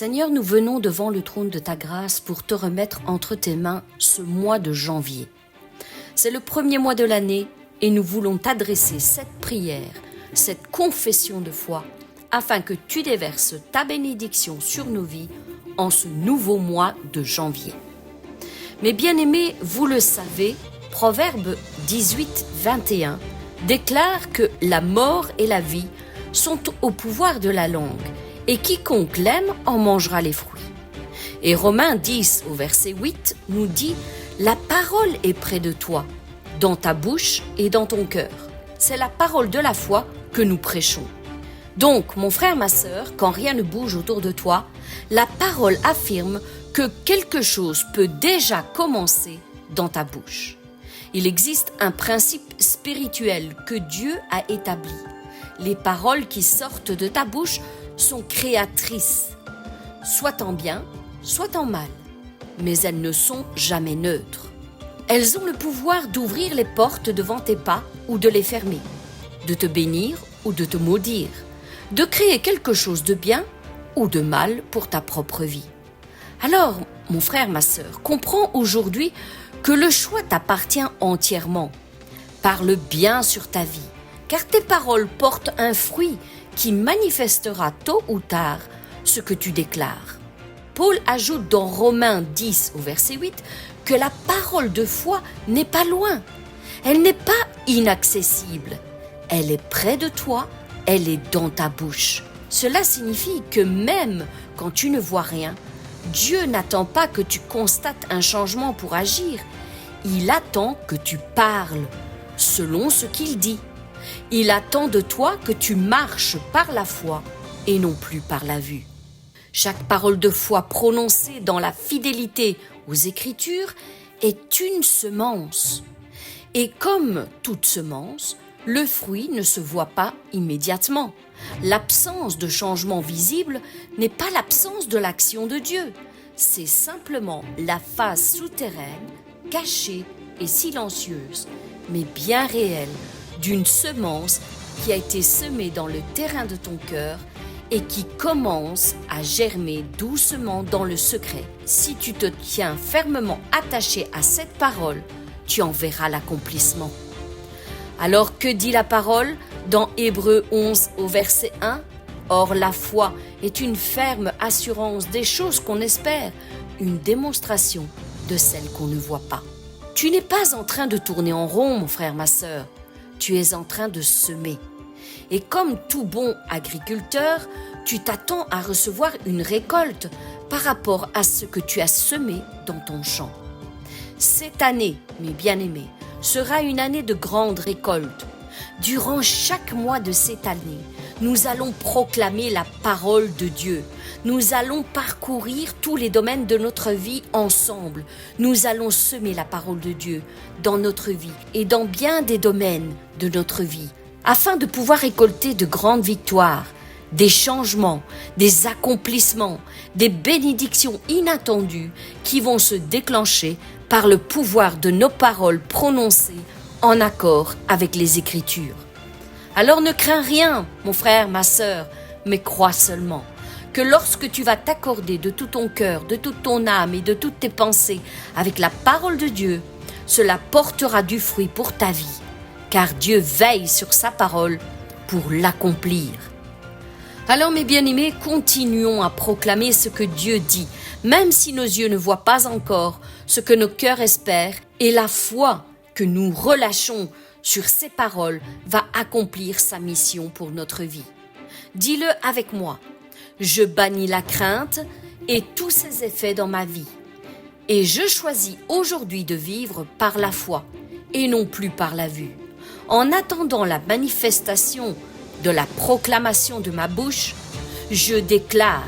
Seigneur, nous venons devant le trône de ta grâce pour te remettre entre tes mains ce mois de janvier. C'est le premier mois de l'année et nous voulons t'adresser cette prière, cette confession de foi, afin que tu déverses ta bénédiction sur nos vies en ce nouveau mois de janvier. Mes bien-aimés, vous le savez, Proverbe 18, 21 déclare que la mort et la vie sont au pouvoir de la langue, et quiconque l'aime en mangera les fruits. Et Romains 10 au verset 8 nous dit « La parole est près de toi, dans ta bouche et dans ton cœur. » C'est la parole de la foi que nous prêchons. Donc, mon frère, ma sœur, quand rien ne bouge autour de toi, la parole affirme que quelque chose peut déjà commencer dans ta bouche. Il existe un principe spirituel que Dieu a établi. Les paroles qui sortent de ta bouche sont créatrices, soit en bien, soit en mal, mais elles ne sont jamais neutres. Elles ont le pouvoir d'ouvrir les portes devant tes pas ou de les fermer, de te bénir ou de te maudire, de créer quelque chose de bien ou de mal pour ta propre vie. Alors, mon frère, ma sœur, comprends aujourd'hui que le choix t'appartient entièrement. Parle bien sur ta vie, car tes paroles portent un fruit qui manifestera tôt ou tard ce que tu déclares. Paul ajoute dans Romains 10 au verset 8 que la parole de foi n'est pas loin. Elle n'est pas inaccessible. Elle est près de toi, elle est dans ta bouche. Cela signifie que même quand tu ne vois rien, Dieu n'attend pas que tu constates un changement pour agir. Il attend que tu parles selon ce qu'il dit. Il attend de toi que tu marches par la foi et non plus par la vue. Chaque parole de foi prononcée dans la fidélité aux Écritures est une semence. Et comme toute semence, le fruit ne se voit pas immédiatement. L'absence de changement visible n'est pas l'absence de l'action de Dieu. C'est simplement la phase souterraine, cachée et silencieuse, mais bien réelle, d'une semence qui a été semée dans le terrain de ton cœur et qui commence à germer doucement dans le secret. Si tu te tiens fermement attaché à cette parole, tu en verras l'accomplissement. Alors que dit la parole dans Hébreux 11 au verset 1 ? Or la foi est une ferme assurance des choses qu'on espère, une démonstration de celles qu'on ne voit pas. Tu n'es pas en train de tourner en rond, mon frère, ma sœur. Tu es en train de semer. Et comme tout bon agriculteur, tu t'attends à recevoir une récolte par rapport à ce que tu as semé dans ton champ. Cette année, mes bien-aimés, sera une année de grande récolte. Durant chaque mois de cette année, nous allons proclamer la parole de Dieu. Nous allons parcourir tous les domaines de notre vie ensemble. Nous allons semer la parole de Dieu dans notre vie et dans bien des domaines de notre vie, afin de pouvoir récolter de grandes victoires, des changements, des accomplissements, des bénédictions inattendues qui vont se déclencher par le pouvoir de nos paroles prononcées en accord avec les Écritures. Alors ne crains rien, mon frère, ma sœur, mais crois seulement que lorsque tu vas t'accorder de tout ton cœur, de toute ton âme et de toutes tes pensées avec la parole de Dieu, cela portera du fruit pour ta vie, car Dieu veille sur sa parole pour l'accomplir. Alors mes bien-aimés, continuons à proclamer ce que Dieu dit, même si nos yeux ne voient pas encore ce que nos cœurs espèrent, et la foi que nous relâchons sur ces paroles va accomplir sa mission pour notre vie. Dis-le avec moi. Je bannis la crainte et tous ses effets dans ma vie. Et je choisis aujourd'hui de vivre par la foi et non plus par la vue. En attendant la manifestation de la proclamation de ma bouche, je déclare,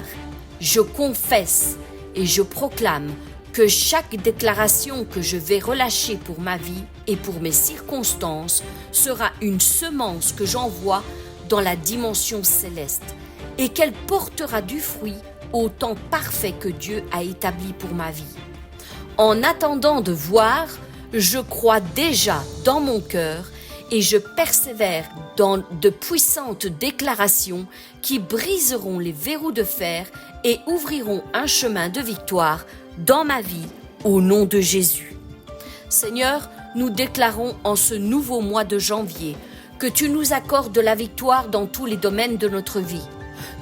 je confesse et je proclame que chaque déclaration que je vais relâcher pour ma vie et pour mes circonstances sera une semence que j'envoie dans la dimension céleste et qu'elle portera du fruit au temps parfait que Dieu a établi pour ma vie. En attendant de voir, je crois déjà dans mon cœur et je persévère dans de puissantes déclarations qui briseront les verrous de fer et ouvriront un chemin de victoire dans ma vie au nom de Jésus. Seigneur, nous déclarons en ce nouveau mois de janvier que tu nous accordes la victoire dans tous les domaines de notre vie.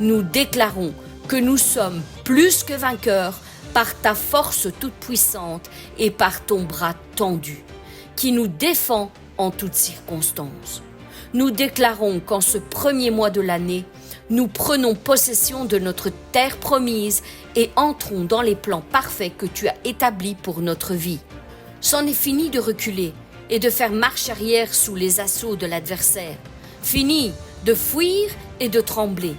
Nous déclarons que nous sommes plus que vainqueurs par ta force toute puissante et par ton bras tendu, qui nous défend en toutes circonstances. Nous déclarons qu'en ce premier mois de l'année, nous prenons possession de notre terre promise et entrons dans les plans parfaits que tu as établis pour notre vie. C'en est fini de reculer et de faire marche arrière sous les assauts de l'adversaire. Fini de fuir et de trembler.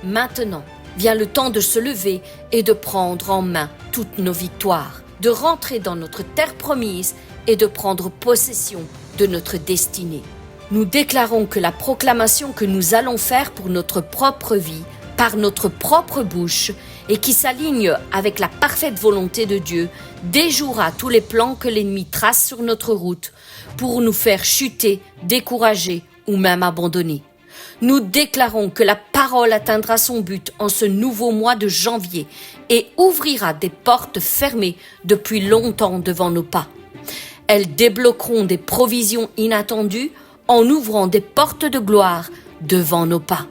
Maintenant, vient le temps de se lever et de prendre en main toutes nos victoires, de rentrer dans notre terre promise et de prendre possession de notre destinée. Nous déclarons que la proclamation que nous allons faire pour notre propre vie, par notre propre bouche, et qui s'aligne avec la parfaite volonté de Dieu, déjouera tous les plans que l'ennemi trace sur notre route pour nous faire chuter, décourager ou même abandonner. Nous déclarons que la parole atteindra son but en ce nouveau mois de janvier et ouvrira des portes fermées depuis longtemps devant nos pas. Elles débloqueront des provisions inattendues en ouvrant des portes de gloire devant nos pas.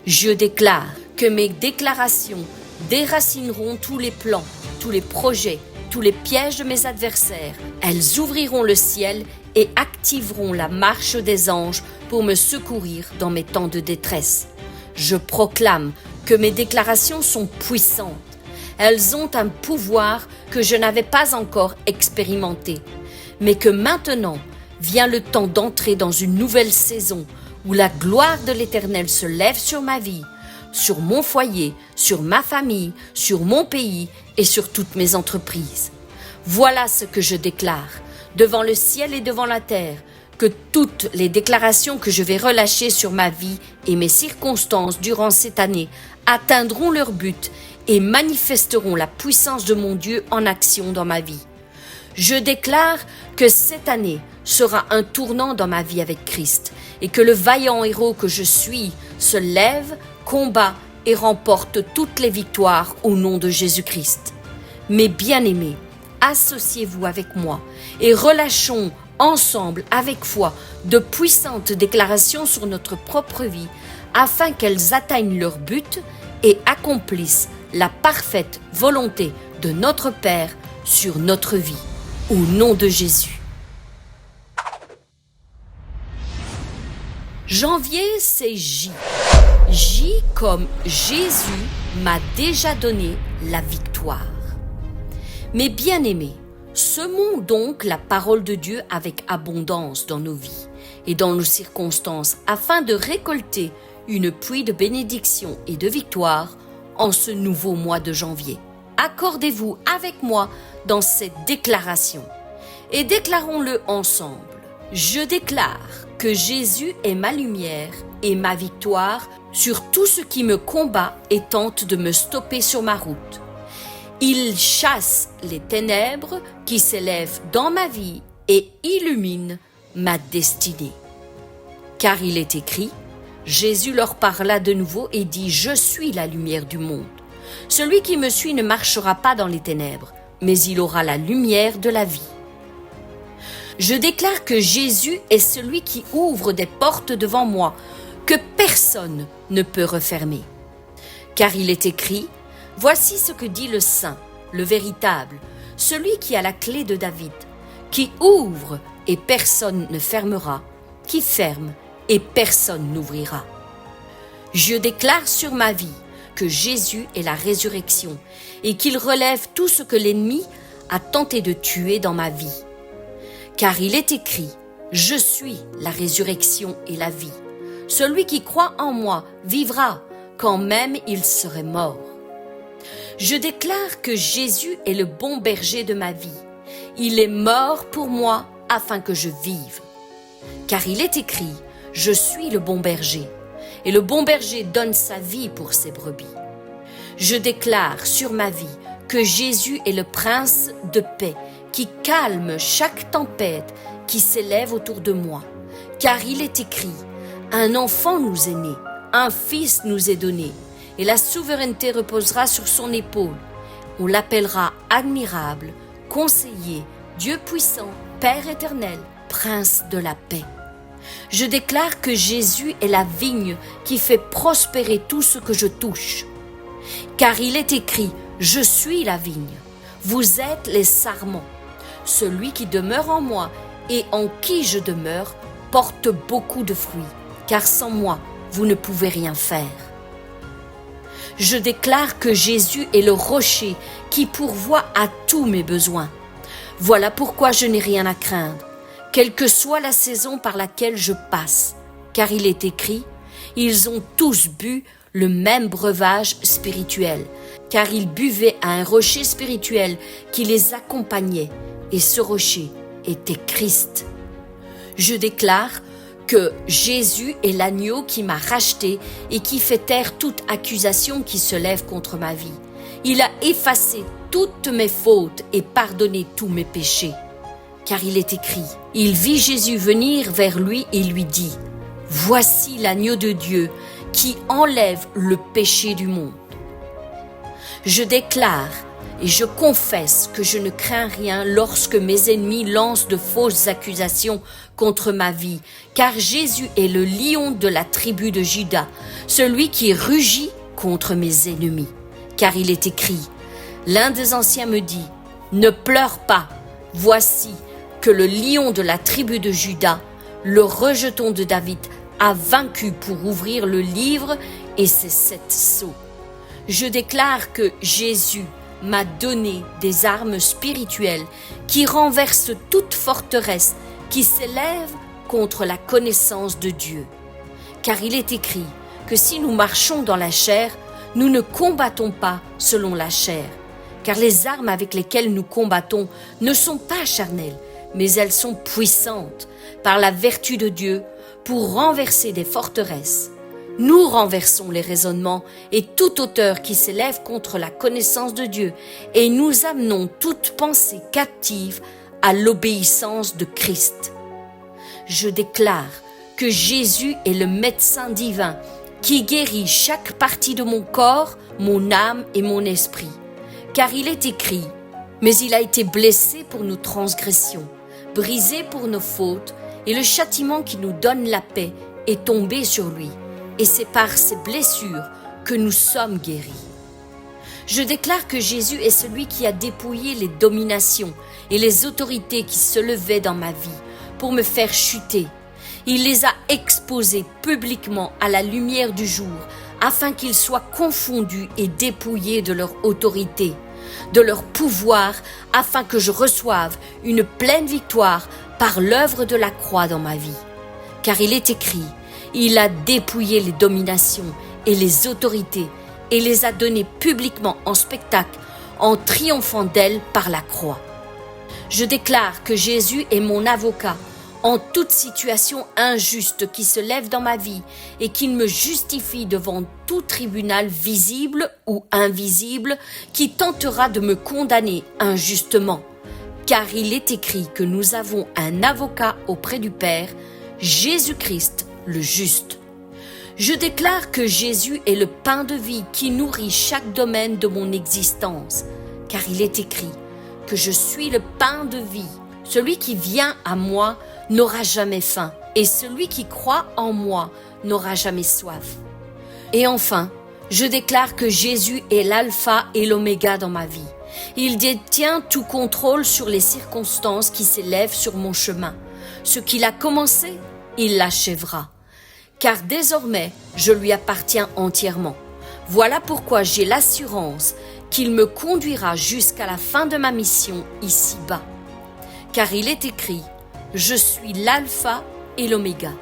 Je déclare que mes déclarations déracineront tous les plans, tous les projets, tous les pièges de mes adversaires. Elles ouvriront le ciel et activeront la marche des anges pour me secourir dans mes temps de détresse. Je proclame que mes déclarations sont puissantes. Elles ont un pouvoir que je n'avais pas encore expérimenté, mais que maintenant vient le temps d'entrer dans une nouvelle saison où la gloire de l'Éternel se lève sur ma vie, sur mon foyer, sur ma famille, sur mon pays et sur toutes mes entreprises. Voilà ce que je déclare, devant le ciel et devant la terre, que toutes les déclarations que je vais relâcher sur ma vie et mes circonstances durant cette année atteindront leur but et manifesteront la puissance de mon Dieu en action dans ma vie. Je déclare que cette année sera un tournant dans ma vie avec Christ et que le vaillant héros que je suis se lève, combat et remporte toutes les victoires au nom de Jésus-Christ. Mes bien-aimés, associez-vous avec moi et relâchons ensemble avec foi de puissantes déclarations sur notre propre vie afin qu'elles atteignent leur but et accomplissent la parfaite volonté de notre Père sur notre vie. Au nom de Jésus. Janvier, c'est J. J comme Jésus m'a déjà donné la victoire. Mes bien-aimés, semons donc la parole de Dieu avec abondance dans nos vies et dans nos circonstances afin de récolter une pluie de bénédiction et de victoire en ce nouveau mois de janvier. Accordez-vous avec moi dans cette déclaration et déclarons-le ensemble. Je déclare que Jésus est ma lumière et ma victoire sur tout ce qui me combat et tente de me stopper sur ma route. Il chasse les ténèbres qui s'élèvent dans ma vie et illumine ma destinée. Car il est écrit, Jésus leur parla de nouveau et dit « Je suis la lumière du monde. Celui qui me suit ne marchera pas dans les ténèbres, mais il aura la lumière de la vie. » Je déclare que Jésus est celui qui ouvre des portes devant moi, que personne ne peut refermer. Car il est écrit, « Voici ce que dit le Saint, le véritable, celui qui a la clé de David, qui ouvre et personne ne fermera, qui ferme et personne n'ouvrira. » Je déclare sur ma vie que Jésus est la résurrection et qu'il relève tout ce que l'ennemi a tenté de tuer dans ma vie. Car il est écrit, « Je suis la résurrection et la vie. Celui qui croit en moi vivra, quand même il serait mort. » Je déclare que Jésus est le bon berger de ma vie. Il est mort pour moi afin que je vive. Car il est écrit, « Je suis le bon berger. » Et le bon berger donne sa vie pour ses brebis. Je déclare sur ma vie que Jésus est le prince de paix qui calme chaque tempête qui s'élève autour de moi. Car il est écrit, un enfant nous est né, un fils nous est donné, et la souveraineté reposera sur son épaule. On l'appellera admirable, conseiller, Dieu puissant, Père éternel, Prince de la paix. Je déclare que Jésus est la vigne qui fait prospérer tout ce que je touche. Car il est écrit, je suis la vigne, vous êtes les sarments. Celui qui demeure en moi et en qui je demeure porte beaucoup de fruits, car sans moi, vous ne pouvez rien faire. Je déclare que Jésus est le rocher qui pourvoit à tous mes besoins. Voilà pourquoi je n'ai rien à craindre, quelle que soit la saison par laquelle je passe, car il est écrit, ils ont tous bu le même breuvage spirituel, car ils buvaient à un rocher spirituel qui les accompagnait, et ce rocher était Christ. Je déclare que Jésus est l'agneau qui m'a racheté et qui fait taire toute accusation qui se lève contre ma vie. Il a effacé toutes mes fautes et pardonné tous mes péchés. Car il est écrit, il vit Jésus venir vers lui et lui dit, « Voici l'agneau de Dieu qui enlève le péché du monde. » Je déclare et je confesse que je ne crains rien lorsque mes ennemis lancent de fausses accusations contre ma vie, car Jésus est le lion de la tribu de Juda, celui qui rugit contre mes ennemis. Car il est écrit, l'un des anciens me dit, « Ne pleure pas, voici que le lion de la tribu de Juda, le rejeton de David, a vaincu pour ouvrir le livre et ses 7 sceaux. » Je déclare que Jésus m'a donné des armes spirituelles qui renversent toute forteresse qui s'élève contre la connaissance de Dieu. Car il est écrit que si nous marchons dans la chair, nous ne combattons pas selon la chair. Car les armes avec lesquelles nous combattons ne sont pas charnelles, mais elles sont puissantes par la vertu de Dieu pour renverser des forteresses. Nous renversons les raisonnements et toute hauteur qui s'élève contre la connaissance de Dieu et nous amenons toute pensée captive à l'obéissance de Christ. Je déclare que Jésus est le médecin divin qui guérit chaque partie de mon corps, mon âme et mon esprit. Car il est écrit, mais il a été blessé pour nos transgressions, brisé pour nos fautes, et le châtiment qui nous donne la paix est tombé sur lui. Et c'est par ses blessures que nous sommes guéris. Je déclare que Jésus est celui qui a dépouillé les dominations et les autorités qui se levaient dans ma vie pour me faire chuter. Il les a exposées publiquement à la lumière du jour afin qu'ils soient confondus et dépouillés de leur autorité, de leur pouvoir, afin que je reçoive une pleine victoire par l'œuvre de la croix dans ma vie. Car il est écrit, il a dépouillé les dominations et les autorités et les a données publiquement en spectacle en triomphant d'elles par la croix. Je déclare que Jésus est mon avocat en toute situation injuste qui se lève dans ma vie et qu'il me justifie devant tout tribunal visible ou invisible qui tentera de me condamner injustement. Car il est écrit que nous avons un avocat auprès du Père, Jésus-Christ, le juste. Je déclare que Jésus est le pain de vie qui nourrit chaque domaine de mon existence, car il est écrit que je suis le pain de vie. Celui qui vient à moi n'aura jamais faim, et celui qui croit en moi n'aura jamais soif. Et enfin, je déclare que Jésus est l'alpha et l'oméga dans ma vie. Il détient tout contrôle sur les circonstances qui s'élèvent sur mon chemin. Ce qu'il a commencé, il l'achèvera. Car désormais, je lui appartiens entièrement. Voilà pourquoi j'ai l'assurance qu'il me conduira jusqu'à la fin de ma mission ici-bas. Car il est écrit, je suis l'alpha et l'oméga,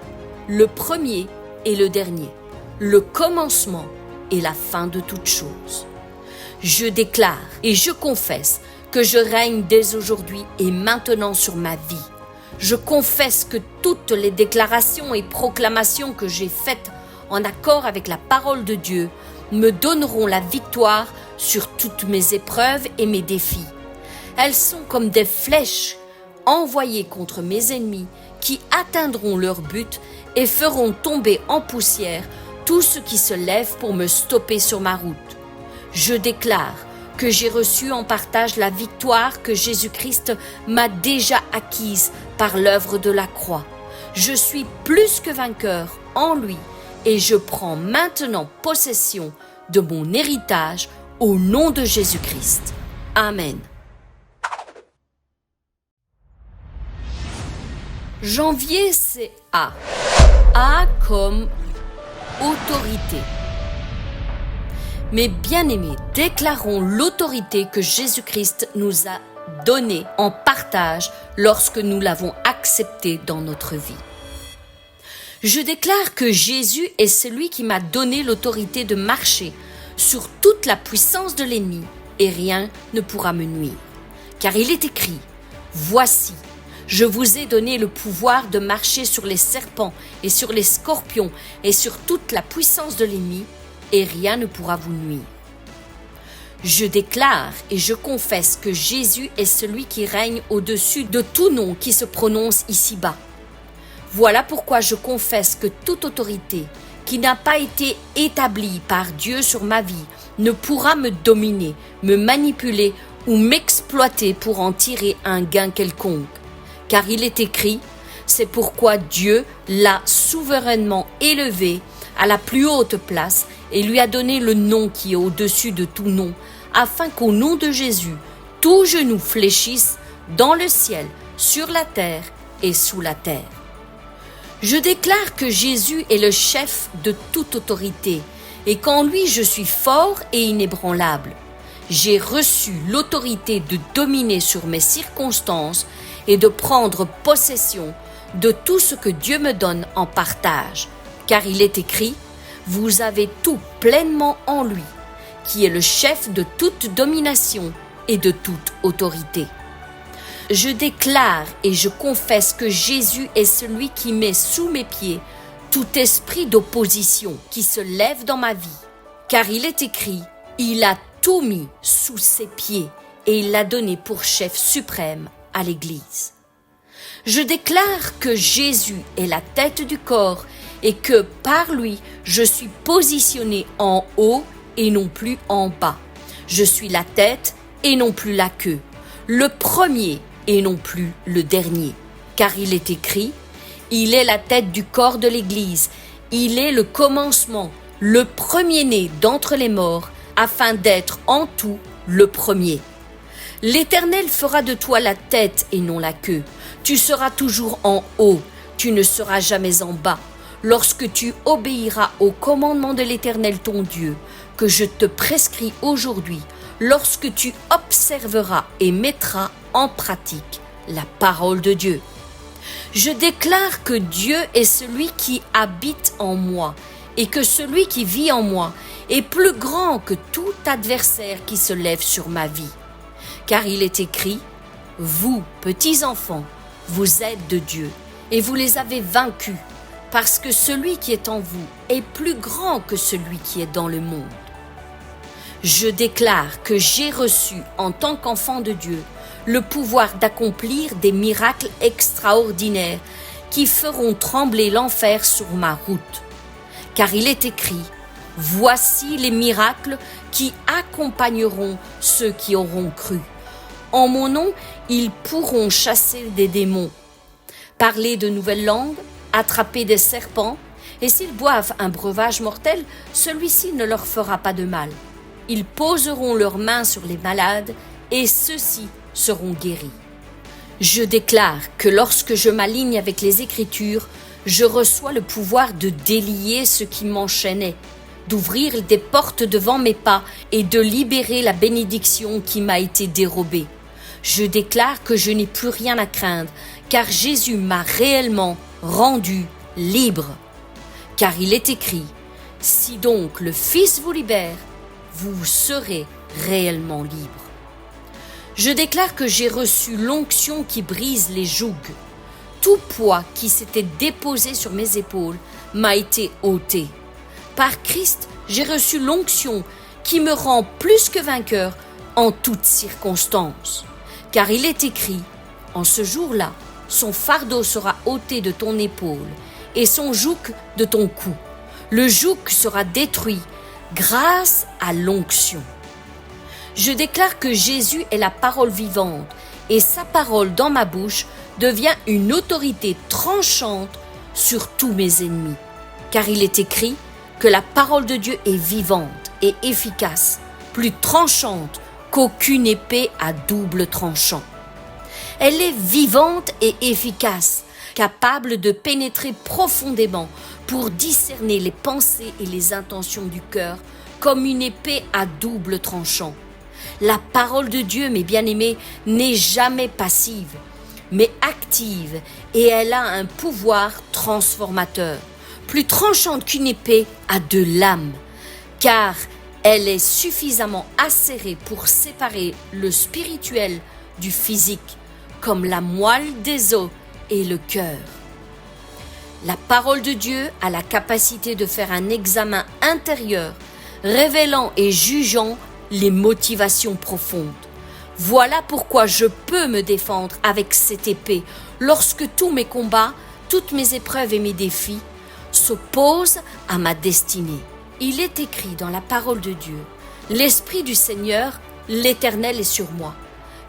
le premier et le dernier, le commencement et la fin de toutes choses. Je déclare et je confesse que je règne dès aujourd'hui et maintenant sur ma vie. Je confesse que toutes les déclarations et proclamations que j'ai faites en accord avec la parole de Dieu me donneront la victoire sur toutes mes épreuves et mes défis. Elles sont comme des flèches envoyées contre mes ennemis qui atteindront leur but et feront tomber en poussière tout ce qui se lève pour me stopper sur ma route. Je déclare que j'ai reçu en partage la victoire que Jésus-Christ m'a déjà acquise par l'œuvre de la croix. Je suis plus que vainqueur en lui et je prends maintenant possession de mon héritage au nom de Jésus-Christ. Amen. Janvier, c'est A. A comme autorité. Mes bien-aimés, déclarons l'autorité que Jésus-Christ nous a donnée en partage lorsque nous l'avons acceptée dans notre vie. Je déclare que Jésus est celui qui m'a donné l'autorité de marcher sur toute la puissance de l'ennemi et rien ne pourra me nuire. Car il est écrit, « Voici, je vous ai donné le pouvoir de marcher sur les serpents et sur les scorpions et sur toute la puissance de l'ennemi et rien ne pourra vous nuire. » Je déclare et je confesse que Jésus est celui qui règne au-dessus de tout nom qui se prononce ici-bas. Voilà pourquoi je confesse que toute autorité qui n'a pas été établie par Dieu sur ma vie ne pourra me dominer, me manipuler ou m'exploiter pour en tirer un gain quelconque. Car il est écrit, c'est pourquoi Dieu l'a souverainement élevé à la plus haute place et lui a donné le nom qui est au-dessus de tout nom, afin qu'au nom de Jésus, tout genou fléchisse dans le ciel, sur la terre et sous la terre. Je déclare que Jésus est le chef de toute autorité et qu'en lui je suis fort et inébranlable. J'ai reçu l'autorité de dominer sur mes circonstances et de prendre possession de tout ce que Dieu me donne en partage. Car il est écrit, « Vous avez tout pleinement en lui, qui est le chef de toute domination et de toute autorité. » Je déclare et je confesse que Jésus est celui qui met sous mes pieds tout esprit d'opposition qui se lève dans ma vie. Car il est écrit, il a tout mis sous ses pieds et il l'a donné pour chef suprême à l'Église. Je déclare que Jésus est la tête du corps et que par lui, je suis positionné en haut et non plus en bas. Je suis la tête et non plus la queue, le premier et non plus le dernier. Car il est écrit, il est la tête du corps de l'Église, il est le commencement, le premier-né d'entre les morts, afin d'être en tout le premier. L'Éternel fera de toi la tête et non la queue. Tu seras toujours en haut, tu ne seras jamais en bas. Lorsque tu obéiras au commandement de l'Éternel ton Dieu, que je te prescris aujourd'hui, lorsque tu observeras et mettras en pratique la parole de Dieu. Je déclare que Dieu est celui qui habite en moi et que celui qui vit en moi est plus grand que tout adversaire qui se lève sur ma vie. Car il est écrit, « Vous, petits enfants, vous êtes de Dieu et vous les avez vaincus, parce que celui qui est en vous est plus grand que celui qui est dans le monde. » Je déclare que j'ai reçu en tant qu'enfant de Dieu le pouvoir d'accomplir des miracles extraordinaires qui feront trembler l'enfer sur ma route. Car il est écrit, « Voici les miracles qui accompagneront ceux qui auront cru. En mon nom, ils pourront chasser des démons, parler de nouvelles langues, attraper des serpents, et s'ils boivent un breuvage mortel, celui-ci ne leur fera pas de mal. Ils poseront leurs mains sur les malades, et ceux-ci seront guéris. » Je déclare que lorsque je m'aligne avec les Écritures, je reçois le pouvoir de délier ce qui m'enchaînait, d'ouvrir des portes devant mes pas et de libérer la bénédiction qui m'a été dérobée. Je déclare que je n'ai plus rien à craindre, car Jésus m'a réellement rendu libre. Car il est écrit, « Si donc le Fils vous libère, vous serez réellement libre. » Je déclare que j'ai reçu l'onction qui brise les jougs. Tout poids qui s'était déposé sur mes épaules m'a été ôté. Par Christ, j'ai reçu l'onction qui me rend plus que vainqueur en toutes circonstances. Car il est écrit, en ce jour-là, son fardeau sera ôté de ton épaule et son joug de ton cou. Le joug sera détruit grâce à l'onction. Je déclare que Jésus est la parole vivante et sa parole dans ma bouche devient une autorité tranchante sur tous mes ennemis. Car il est écrit que la parole de Dieu est vivante et efficace, plus tranchante qu'aucune épée à double tranchant. Elle est vivante et efficace, capable de pénétrer profondément pour discerner les pensées et les intentions du cœur comme une épée à double tranchant. La parole de Dieu, mes bien-aimés, n'est jamais passive, mais active, et elle a un pouvoir transformateur, plus tranchante qu'une épée à deux lames, car elle est suffisamment acérée pour séparer le spirituel du physique, comme la moelle des os et le cœur. La parole de Dieu a la capacité de faire un examen intérieur, révélant et jugeant les motivations profondes. Voilà pourquoi je peux me défendre avec cette épée lorsque tous mes combats, toutes mes épreuves et mes défis s'opposent à ma destinée. Il est écrit dans la parole de Dieu, « L'Esprit du Seigneur, l'Éternel est sur moi,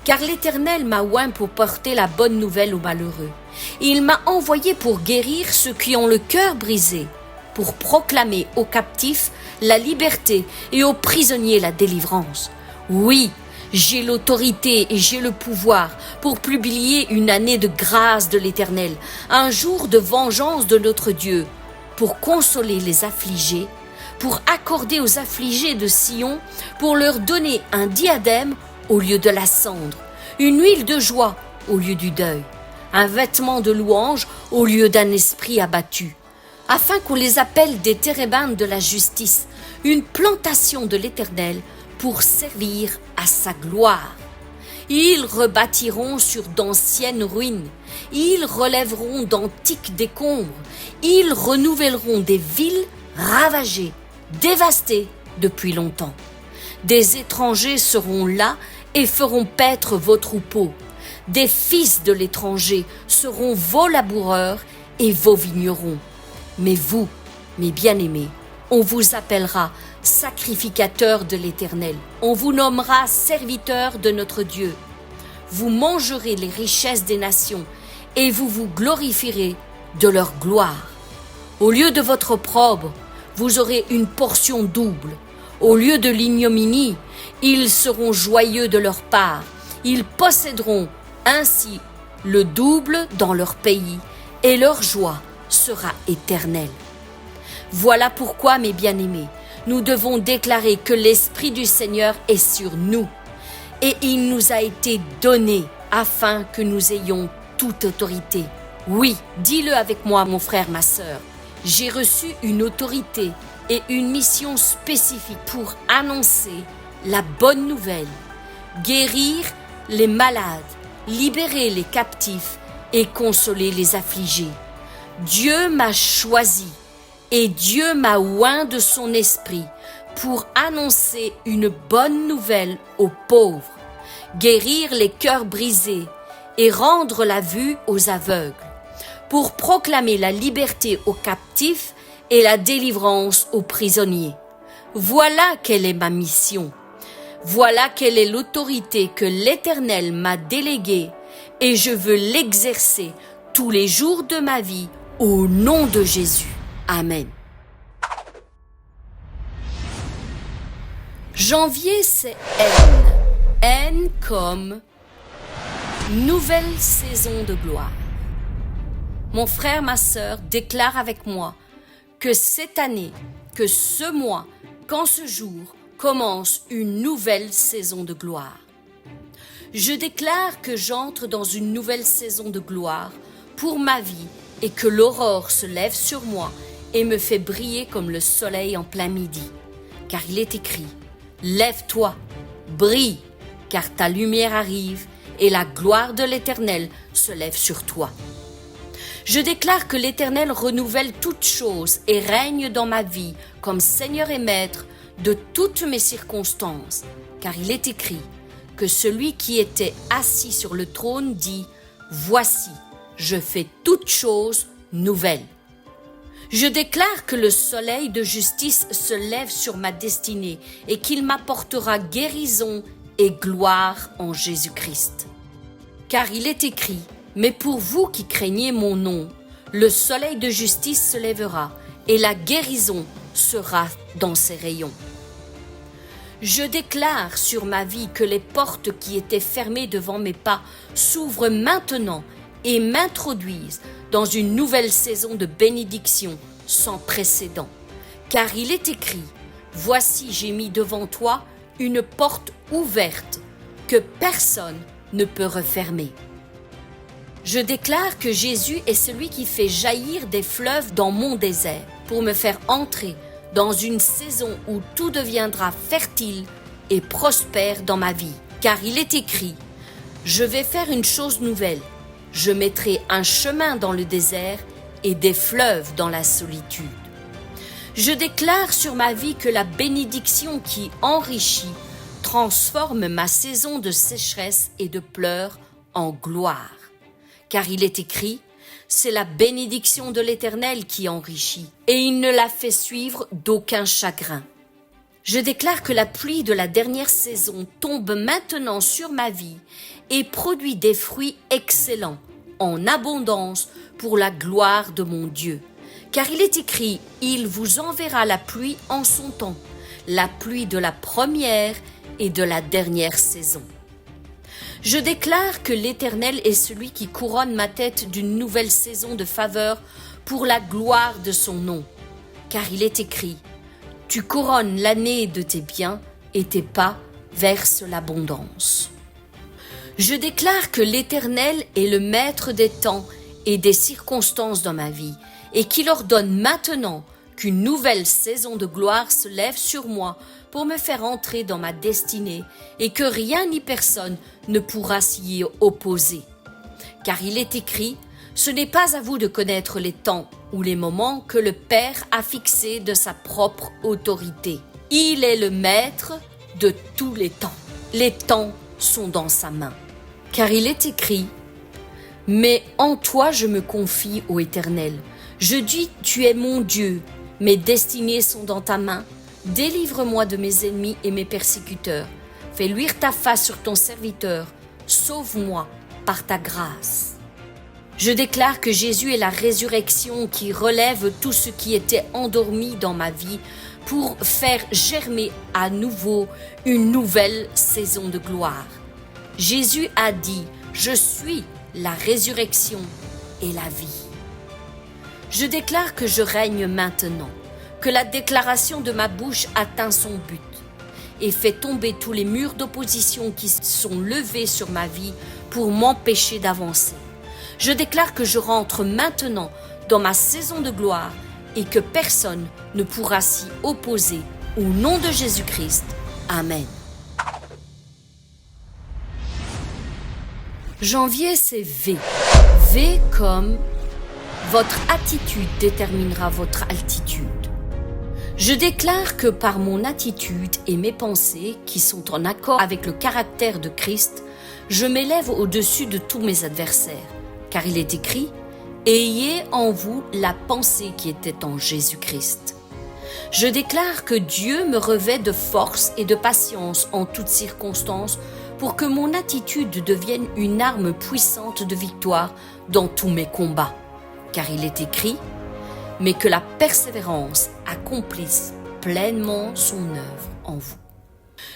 car l'Éternel m'a oint pour porter la bonne nouvelle aux malheureux. Il m'a envoyé pour guérir ceux qui ont le cœur brisé, pour proclamer aux captifs la liberté et aux prisonniers la délivrance. Oui, j'ai l'autorité et j'ai le pouvoir pour publier une année de grâce de l'Éternel, un jour de vengeance de notre Dieu, pour consoler les affligés, pour accorder aux affligés de Sion, pour leur donner un diadème au lieu de la cendre, une huile de joie au lieu du deuil, un vêtement de louange au lieu d'un esprit abattu, afin qu'on les appelle des térébintes de la justice, une plantation de l'Éternel pour servir à sa gloire. Ils rebâtiront sur d'anciennes ruines, ils relèveront d'antiques décombres, ils renouvelleront des villes ravagées, dévastées depuis longtemps. Des étrangers seront là et feront paître vos troupeaux. Des fils de l'étranger seront vos laboureurs et vos vignerons. Mais vous, mes bien-aimés, on vous appellera sacrificateurs de l'Éternel. On vous nommera serviteurs de notre Dieu. Vous mangerez les richesses des nations et vous vous glorifierez de leur gloire. Au lieu de votre opprobre, vous aurez une portion double. Au lieu de l'ignominie, ils seront joyeux de leur part. Ils posséderont ainsi le double dans leur pays et leur joie sera éternelle. Voilà pourquoi, mes bien-aimés, nous devons déclarer que l'Esprit du Seigneur est sur nous et il nous a été donné afin que nous ayons toute autorité. Oui, dis-le avec moi, mon frère, ma sœur. J'ai reçu une autorité et une mission spécifique pour annoncer la bonne nouvelle, guérir les malades, libérer les captifs et consoler les affligés. Dieu m'a choisi et Dieu m'a oint de son esprit pour annoncer une bonne nouvelle aux pauvres, guérir les cœurs brisés et rendre la vue aux aveugles, pour proclamer la liberté aux captifs et la délivrance aux prisonniers. Voilà quelle est ma mission. Voilà quelle est l'autorité que l'Éternel m'a déléguée et je veux l'exercer tous les jours de ma vie au nom de Jésus. Amen. Janvier, c'est N. N comme nouvelle saison de gloire. Mon frère, ma sœur, déclare avec moi que cette année, que ce mois, qu'en ce jour, commence une nouvelle saison de gloire. Je déclare que j'entre dans une nouvelle saison de gloire pour ma vie et que l'aurore se lève sur moi et me fait briller comme le soleil en plein midi. Car il est écrit, « Lève-toi, brille, car ta lumière arrive et la gloire de l'Éternel se lève sur toi. » Je déclare que l'Éternel renouvelle toutes choses et règne dans ma vie comme Seigneur et Maître de toutes mes circonstances, car il est écrit que celui qui était assis sur le trône dit « Voici, je fais toutes choses nouvelles. » Je déclare que le soleil de justice se lève sur ma destinée et qu'il m'apportera guérison et gloire en Jésus-Christ. Car il est écrit, mais pour vous qui craignez mon nom, le soleil de justice se lèvera et la guérison sera dans ses rayons. Je déclare sur ma vie que les portes qui étaient fermées devant mes pas s'ouvrent maintenant et m'introduisent dans une nouvelle saison de bénédiction sans précédent. Car il est écrit, voici j'ai mis devant toi une porte ouverte que personne ne peut refermer. Je déclare que Jésus est celui qui fait jaillir des fleuves dans mon désert pour me faire entrer dans une saison où tout deviendra fertile et prospère dans ma vie. Car il est écrit, je vais faire une chose nouvelle. Je mettrai un chemin dans le désert et des fleuves dans la solitude. Je déclare sur ma vie que la bénédiction qui enrichit transforme ma saison de sécheresse et de pleurs en gloire. Car il est écrit, c'est la bénédiction de l'Éternel qui enrichit, et il ne la fait suivre d'aucun chagrin. Je déclare que la pluie de la dernière saison tombe maintenant sur ma vie et produit des fruits excellents, en abondance, pour la gloire de mon Dieu. Car il est écrit, il vous enverra la pluie en son temps, la pluie de la première et de la dernière saison. Je déclare que l'Éternel est celui qui couronne ma tête d'une nouvelle saison de faveur pour la gloire de son nom. Car il est écrit, tu couronnes l'année de tes biens et tes pas versent l'abondance. Je déclare que l'Éternel est le maître des temps et des circonstances dans ma vie et qu'il ordonne maintenant qu'une nouvelle saison de gloire se lève sur moi pour me faire entrer dans ma destinée et que rien ni personne ne pourra s'y opposer. Car il est écrit, ce n'est pas à vous de connaître les temps ou les moments que le Père a fixés de sa propre autorité. Il est le maître de tous les temps. Les temps sont dans sa main. Car il est écrit, mais en toi je me confie, ô Éternel. Je dis, tu es mon Dieu, mes destinées sont dans ta main. Délivre-moi de mes ennemis et mes persécuteurs. Fais luire ta face sur ton serviteur. Sauve-moi par ta grâce. Je déclare que Jésus est la résurrection qui relève tout ce qui était endormi dans ma vie pour faire germer à nouveau une nouvelle saison de gloire. Jésus a dit, je suis la résurrection et la vie. Je déclare que je règne maintenant, que la déclaration de ma bouche atteint son but et fait tomber tous les murs d'opposition qui sont levés sur ma vie pour m'empêcher d'avancer. Je déclare que je rentre maintenant dans ma saison de gloire et que personne ne pourra s'y opposer. Au nom de Jésus-Christ. Amen. Janvier, c'est V. V comme votre attitude déterminera votre altitude. Je déclare que par mon attitude et mes pensées qui sont en accord avec le caractère de Christ, je m'élève au-dessus de tous mes adversaires. Car il est écrit, ayez en vous la pensée qui était en Jésus-Christ. Je déclare que Dieu me revêt de force et de patience en toutes circonstances pour que mon attitude devienne une arme puissante de victoire dans tous mes combats. Car il est écrit, mais que la persévérance accomplisse pleinement son œuvre en vous.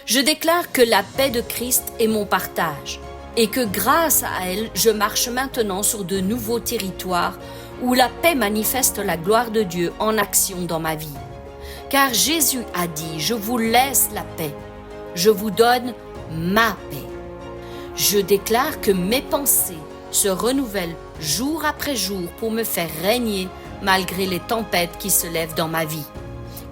Je déclare que la paix de Christ est mon partage et que grâce à elle, je marche maintenant sur de nouveaux territoires où la paix manifeste la gloire de Dieu en action dans ma vie. Car Jésus a dit, je vous laisse la paix, je vous donne ma paix. Je déclare que mes pensées se renouvellent jour après jour pour me faire régner malgré les tempêtes qui se lèvent dans ma vie.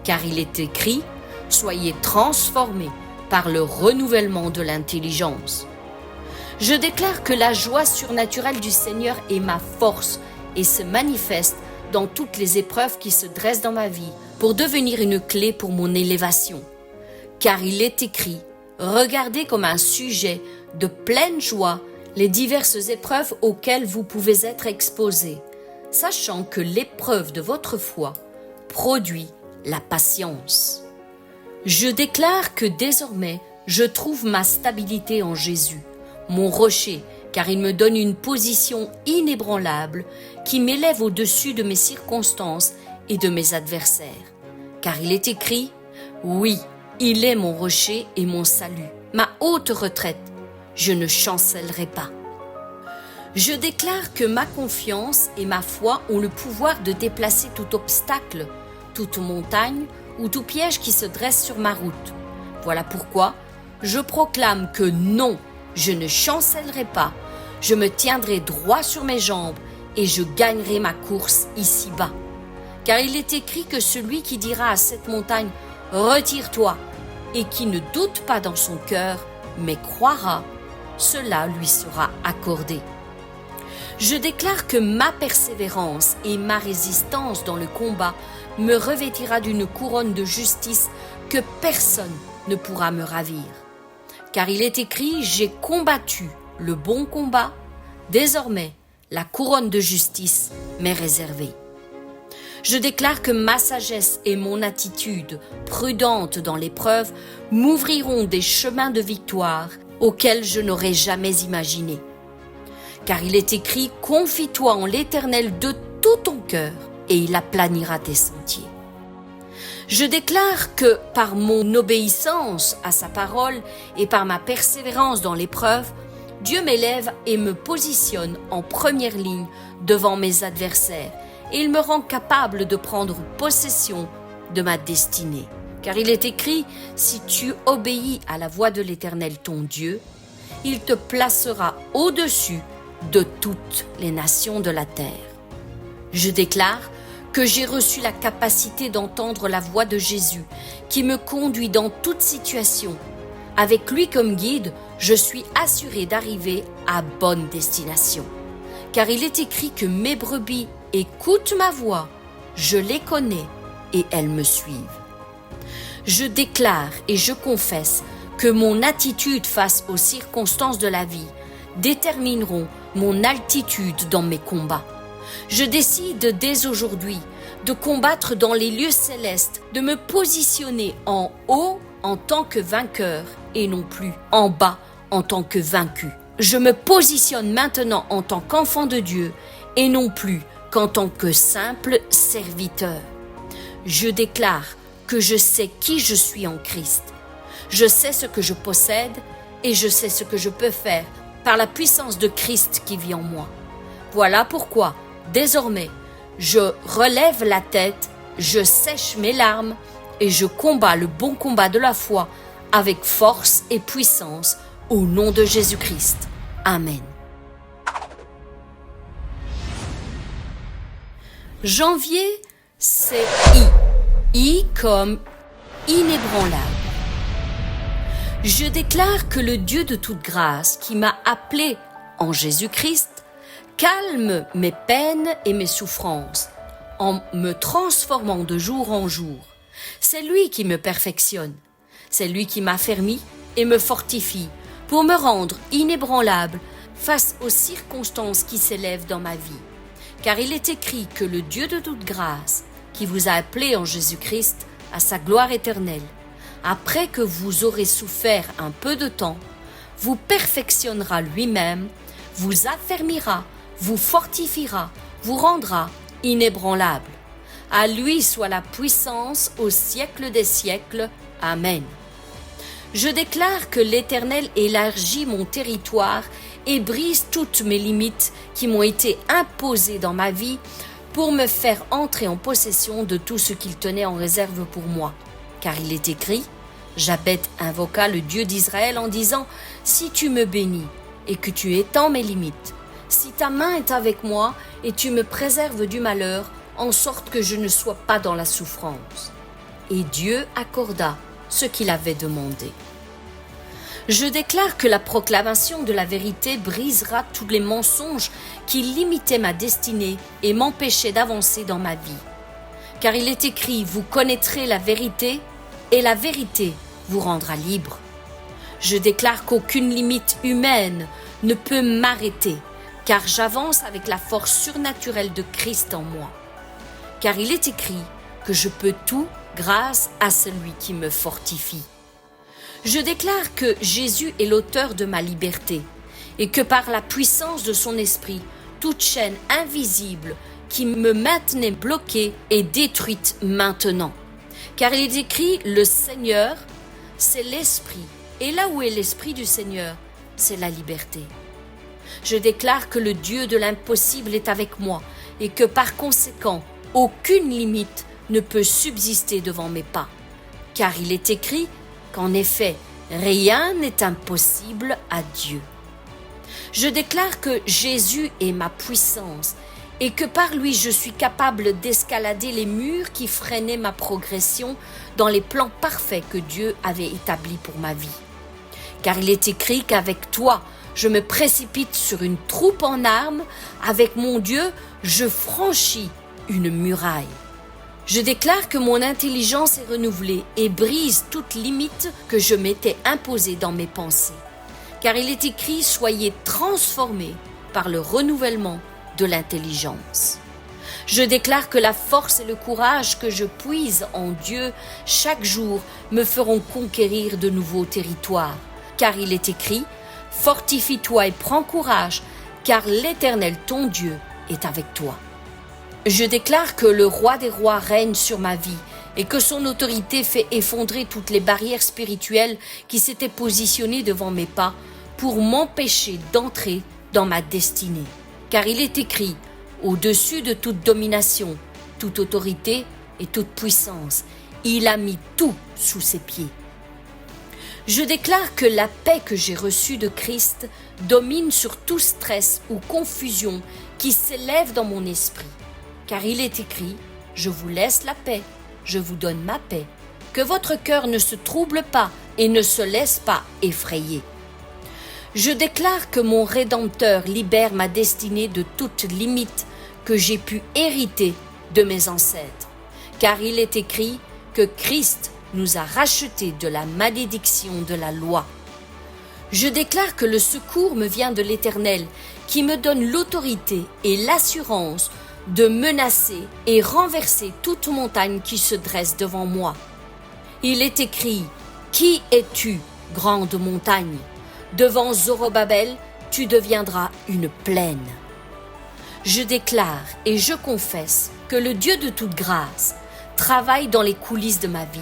Car il est écrit, soyez transformés par le renouvellement de l'intelligence. Je déclare que la joie surnaturelle du Seigneur est ma force et se manifeste dans toutes les épreuves qui se dressent dans ma vie pour devenir une clé pour mon élévation. Car il est écrit, regardez comme un sujet de pleine joie les diverses épreuves auxquelles vous pouvez être exposés. sachant que l'épreuve de votre foi produit la patience. Je déclare que désormais, je trouve ma stabilité en Jésus, mon rocher, car il me donne une position inébranlable qui m'élève au-dessus de mes circonstances et de mes adversaires. Car il est écrit, oui, il est mon rocher et mon salut, ma haute retraite, je ne chancellerai pas. Je déclare que ma confiance et ma foi ont le pouvoir de déplacer tout obstacle, toute montagne ou tout piège qui se dresse sur ma route. Voilà pourquoi je proclame que non, je ne chancellerai pas, je me tiendrai droit sur mes jambes et je gagnerai ma course ici-bas. Car il est écrit que celui qui dira à cette montagne « Retire-toi » et qui ne doute pas dans son cœur, mais croira, cela lui sera accordé. Je déclare que ma persévérance et ma résistance dans le combat me revêtira d'une couronne de justice que personne ne pourra me ravir. Car il est écrit, j'ai combattu le bon combat, désormais la couronne de justice m'est réservée. Je déclare que ma sagesse et mon attitude prudente dans l'épreuve m'ouvriront des chemins de victoire auxquels je n'aurais jamais imaginé. Car il est écrit, confie-toi en l'Éternel de tout ton cœur et il aplanira tes sentiers. Je déclare que par mon obéissance à sa parole et par ma persévérance dans l'épreuve, Dieu m'élève et me positionne en première ligne devant mes adversaires et il me rend capable de prendre possession de ma destinée. Car il est écrit, si tu obéis à la voix de l'Éternel ton Dieu, il te placera au-dessus de toutes les nations de la terre. Je déclare que j'ai reçu la capacité d'entendre la voix de Jésus qui me conduit dans toute situation. Avec lui comme guide, je suis assuré d'arriver à bonne destination. Car il est écrit que mes brebis écoutent ma voix, je les connais et elles me suivent. Je déclare et je confesse que mon attitude face aux circonstances de la vie détermineront mon altitude dans mes combats. Je décide dès aujourd'hui de combattre dans les lieux célestes, de me positionner en haut en tant que vainqueur et non plus en bas en tant que vaincu. Je me positionne maintenant en tant qu'enfant de Dieu et non plus qu'en tant que simple serviteur. Je déclare que je sais qui je suis en Christ. Je sais ce que je possède et je sais ce que je peux faire par la puissance de Christ qui vit en moi. Voilà pourquoi, désormais, je relève la tête, je sèche mes larmes et je combats le bon combat de la foi avec force et puissance au nom de Jésus-Christ. Amen. Janvier, c'est I. I comme inébranlable. Je déclare que le Dieu de toute grâce qui m'a appelé en Jésus-Christ calme mes peines et mes souffrances en me transformant de jour en jour. C'est lui qui me perfectionne. C'est lui qui m'affermit et me fortifie pour me rendre inébranlable face aux circonstances qui s'élèvent dans ma vie. Car il est écrit que le Dieu de toute grâce qui vous a appelé en Jésus-Christ à sa gloire éternelle, après que vous aurez souffert un peu de temps, vous perfectionnera lui-même, vous affermira, vous fortifiera, vous rendra inébranlable. À lui soit la puissance au siècle des siècles. Amen. Je déclare que l'Éternel élargit mon territoire et brise toutes mes limites qui m'ont été imposées dans ma vie pour me faire entrer en possession de tout ce qu'il tenait en réserve pour moi. Car il est écrit, Jabez invoqua le Dieu d'Israël en disant, « Si tu me bénis et que tu étends mes limites, si ta main est avec moi et tu me préserves du malheur, en sorte que je ne sois pas dans la souffrance. » Et Dieu accorda ce qu'il avait demandé. Je déclare que la proclamation de la vérité brisera tous les mensonges qui limitaient ma destinée et m'empêchaient d'avancer dans ma vie. Car il est écrit, vous connaîtrez la vérité et la vérité vous rendra libre. Je déclare qu'aucune limite humaine ne peut m'arrêter, car j'avance avec la force surnaturelle de Christ en moi. Car il est écrit que je peux tout grâce à celui qui me fortifie. Je déclare que Jésus est l'auteur de ma liberté et que par la puissance de son esprit, toute chaîne invisible qui me maintenait bloquée est détruite maintenant. Car il est écrit, le Seigneur, c'est l'Esprit, et là où est l'Esprit du Seigneur, c'est la liberté. Je déclare que le Dieu de l'impossible est avec moi et que par conséquent, aucune limite ne peut subsister devant mes pas. Car il est écrit qu'en effet, rien n'est impossible à Dieu. Je déclare que Jésus est ma puissance et que par lui je suis capable d'escalader les murs qui freinaient ma progression dans les plans parfaits que Dieu avait établis pour ma vie. Car il est écrit qu'avec toi, je me précipite sur une troupe en armes, avec mon Dieu, je franchis une muraille. Je déclare que mon intelligence est renouvelée et brise toute limite que je m'étais imposée dans mes pensées. Car il est écrit, soyez transformés par le renouvellement de l'intelligence. Je déclare que la force et le courage que je puise en Dieu chaque jour me feront conquérir de nouveaux territoires. Car il est écrit, fortifie-toi et prends courage, car l'Éternel ton Dieu est avec toi. Je déclare que le roi des rois règne sur ma vie et que son autorité fait effondrer toutes les barrières spirituelles qui s'étaient positionnées devant mes pas pour m'empêcher d'entrer dans ma destinée. Car il est écrit, au-dessus de toute domination, toute autorité et toute puissance, il a mis tout sous ses pieds. Je déclare que la paix que j'ai reçue de Christ domine sur tout stress ou confusion qui s'élève dans mon esprit. Car il est écrit, je vous laisse la paix, je vous donne ma paix. Que votre cœur ne se trouble pas et ne se laisse pas effrayer. Je déclare que mon Rédempteur libère ma destinée de toute limite que j'ai pu hériter de mes ancêtres. Car il est écrit que Christ nous a rachetés de la malédiction de la loi. Je déclare que le secours me vient de l'Éternel, qui me donne l'autorité et l'assurance de menacer et renverser toute montagne qui se dresse devant moi. Il est écrit, « Qui es-tu, grande montagne ? Devant Zorobabel, tu deviendras une plaine. » Je déclare et je confesse que le Dieu de toute grâce travaille dans les coulisses de ma vie.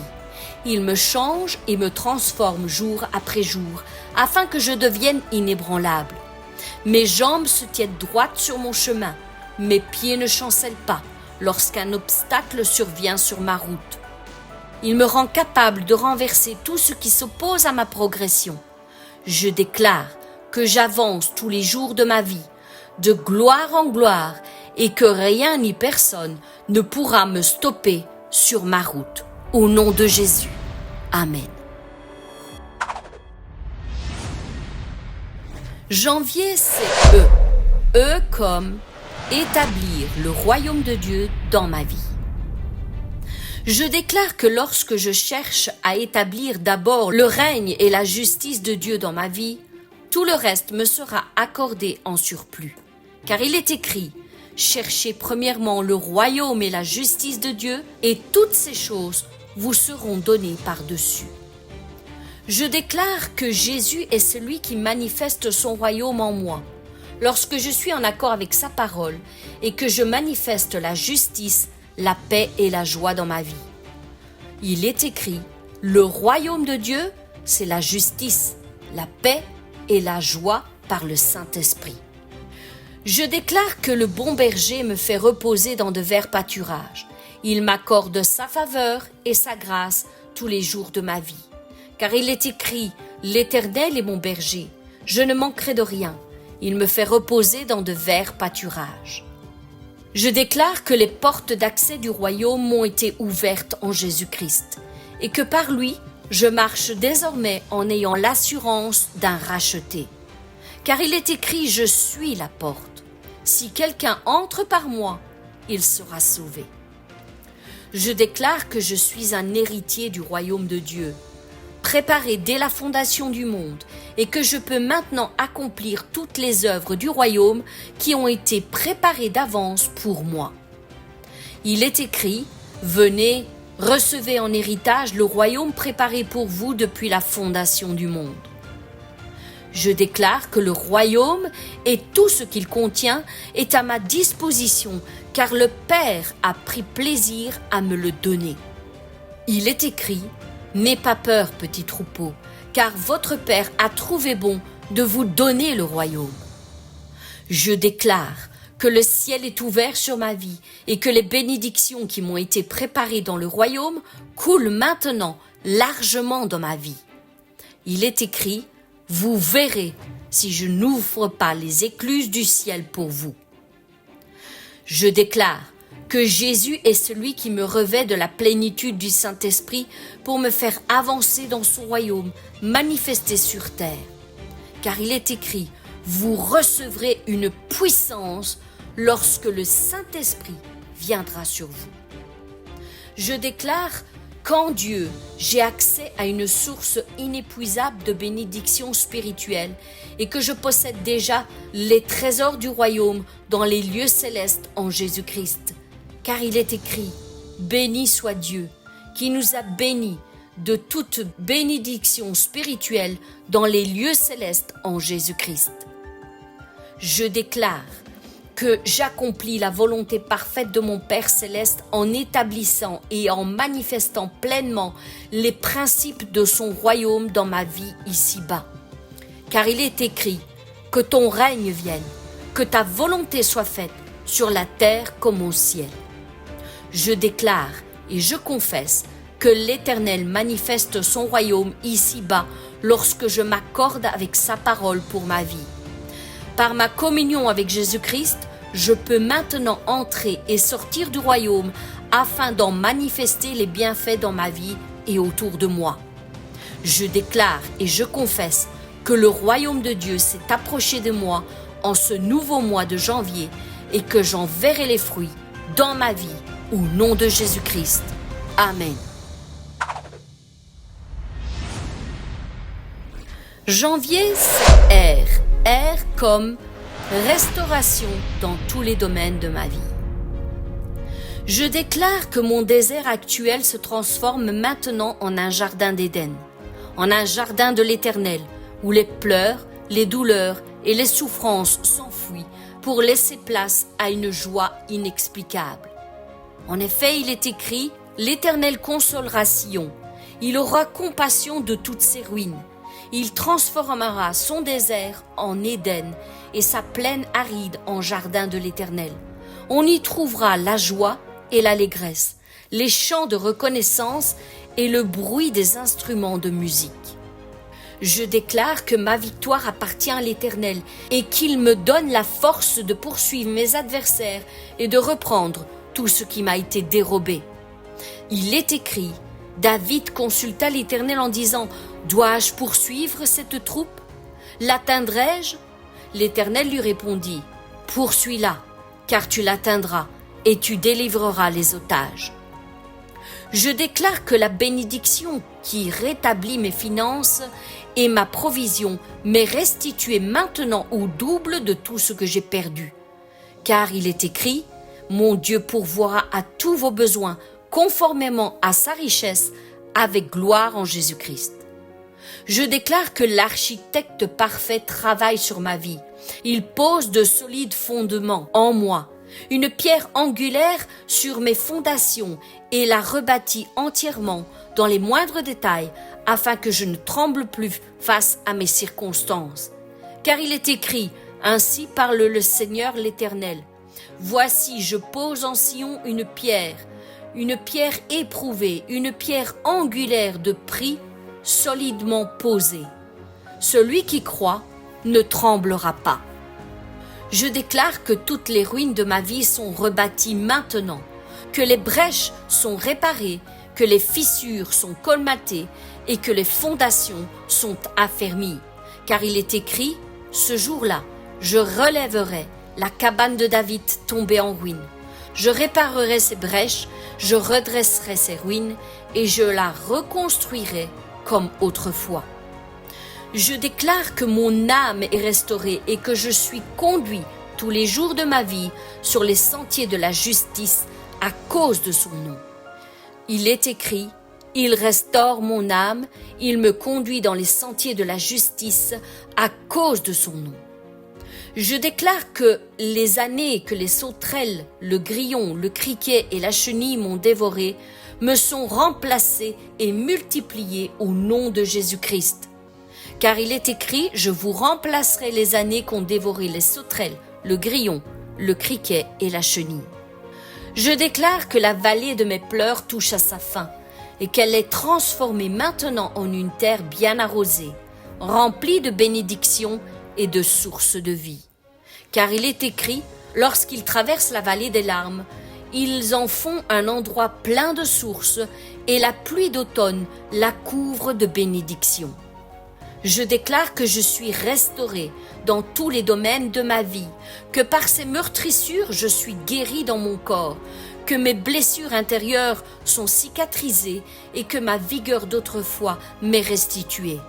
Il me change et me transforme jour après jour, afin que je devienne inébranlable. Mes jambes se tiennent droites sur mon chemin, mes pieds ne chancellent pas lorsqu'un obstacle survient sur ma route. Il me rend capable de renverser tout ce qui s'oppose à ma progression. Je déclare que j'avance tous les jours de ma vie, de gloire en gloire, et que rien ni personne ne pourra me stopper sur ma route. Au nom de Jésus. Amen. Janvier, c'est E. E comme établir le royaume de Dieu dans ma vie. Je déclare que lorsque je cherche à établir d'abord le règne et la justice de Dieu dans ma vie, tout le reste me sera accordé en surplus. Car il est écrit, cherchez premièrement le royaume et la justice de Dieu, et toutes ces choses vous seront données par-dessus. Je déclare que Jésus est celui qui manifeste son royaume en moi. Lorsque je suis en accord avec sa parole et que je manifeste la justice, la paix et la joie dans ma vie. Il est écrit, le royaume de Dieu, c'est la justice, la paix et la joie par le Saint-Esprit. Je déclare que le bon berger me fait reposer dans de verts pâturages. Il m'accorde sa faveur et sa grâce tous les jours de ma vie. Car il est écrit, l'Éternel est mon berger, je ne manquerai de rien. Il me fait reposer dans de verts pâturages. Je déclare que les portes d'accès du royaume m'ont été ouvertes en Jésus-Christ et que par lui, je marche désormais en ayant l'assurance d'un racheté. Car il est écrit, je suis la porte. Si quelqu'un entre par moi, il sera sauvé. Je déclare que je suis un héritier du royaume de Dieu. préparé dès la fondation du monde et que je peux maintenant accomplir toutes les œuvres du royaume qui ont été préparées d'avance pour moi. Il est écrit, « Venez, recevez en héritage le royaume préparé pour vous depuis la fondation du monde. » Je déclare que le royaume et tout ce qu'il contient est à ma disposition, car le Père a pris plaisir à me le donner. Il est écrit, « N'aie pas peur, petit troupeau, car votre Père a trouvé bon de vous donner le royaume. » Je déclare que le ciel est ouvert sur ma vie et que les bénédictions qui m'ont été préparées dans le royaume coulent maintenant largement dans ma vie. Il est écrit, « Vous verrez si je n'ouvre pas les écluses du ciel pour vous. » Je déclare que Jésus est celui qui me revêt de la plénitude du Saint-Esprit pour me faire avancer dans son royaume, manifesté sur terre. Car il est écrit, « Vous recevrez une puissance lorsque le Saint-Esprit viendra sur vous. » Je déclare qu'en Dieu, j'ai accès à une source inépuisable de bénédictions spirituelles et que je possède déjà les trésors du royaume dans les lieux célestes en Jésus-Christ. Car il est écrit, « Béni soit Dieu, qui nous a bénis de toute bénédiction spirituelle dans les lieux célestes en Jésus-Christ. » Je déclare que j'accomplis la volonté parfaite de mon Père céleste en établissant et en manifestant pleinement les principes de son royaume dans ma vie ici-bas. Car il est écrit, que ton règne vienne, que ta volonté soit faite sur la terre comme au ciel. Je déclare et je confesse que l'Éternel manifeste son royaume ici-bas lorsque je m'accorde avec sa parole pour ma vie. Par ma communion avec Jésus-Christ, je peux maintenant entrer et sortir du royaume afin d'en manifester les bienfaits dans ma vie et autour de moi. Je déclare et je confesse que le royaume de Dieu s'est approché de moi en ce nouveau mois de janvier et que j'en verrai les fruits dans ma vie au nom de Jésus-Christ. Amen. Janvier, c'est R. R comme restauration dans tous les domaines de ma vie. Je déclare que mon désert actuel se transforme maintenant en un jardin d'Éden, en un jardin de l'Éternel, où les pleurs, les douleurs et les souffrances s'enfuient pour laisser place à une joie inexplicable. En effet, il est écrit, « L'Éternel consolera Sion, il aura compassion de toutes ses ruines. Il transformera son désert en Éden et sa plaine aride en jardin de l'Éternel. On y trouvera la joie et l'allégresse, les chants de reconnaissance et le bruit des instruments de musique. Je déclare que ma victoire appartient à l'Éternel et qu'il me donne la force de poursuivre mes adversaires et de reprendre tout ce qui m'a été dérobé. Il est écrit, David consulta l'Éternel en disant, « Dois-je poursuivre cette troupe? L'atteindrai-je » L'Éternel lui répondit, « Poursuis-la, car tu l'atteindras et tu délivreras les otages. » Je déclare que la bénédiction qui rétablit mes finances et ma provision m'est restituée maintenant au double de tout ce que j'ai perdu. Car il est écrit, « Mon Dieu pourvoira à tous vos besoins conformément à sa richesse avec gloire en Jésus-Christ. » Je déclare que l'architecte parfait travaille sur ma vie. Il pose de solides fondements en moi, une pierre angulaire sur mes fondations et la rebâtit entièrement dans les moindres détails afin que je ne tremble plus face à mes circonstances. Car il est écrit, ainsi parle le Seigneur l'Éternel. Voici, je pose en Sion une pierre éprouvée, une pierre angulaire de prix, solidement posée. Celui qui croit ne tremblera pas. Je déclare que toutes les ruines de ma vie sont rebâties maintenant, que les brèches sont réparées, que les fissures sont colmatées et que les fondations sont affermies. Car il est écrit, ce jour-là, je relèverai la cabane de David tombée en ruine. Je réparerai ses brèches, je redresserai ses ruines et je la reconstruirai comme autrefois. Je déclare que mon âme est restaurée et que je suis conduit tous les jours de ma vie sur les sentiers de la justice à cause de son nom. Il est écrit, il restaure mon âme, il me conduit dans les sentiers de la justice à cause de son nom. Je déclare que les années que les sauterelles, le grillon, le criquet et la chenille m'ont dévoré me sont remplacées et multipliées au nom de Jésus-Christ. Car il est écrit, je vous remplacerai les années qu'ont dévoré les sauterelles, le grillon, le criquet et la chenille. Je déclare que la vallée de mes pleurs touche à sa fin et qu'elle est transformée maintenant en une terre bien arrosée, remplie de bénédictions et de sources de vie. Car il est écrit, lorsqu'ils traversent la vallée des larmes, ils en font un endroit plein de sources et la pluie d'automne la couvre de bénédictions. Je déclare que je suis restaurée dans tous les domaines de ma vie, que par ces meurtrissures je suis guérie dans mon corps, que mes blessures intérieures sont cicatrisées et que ma vigueur d'autrefois m'est restituée.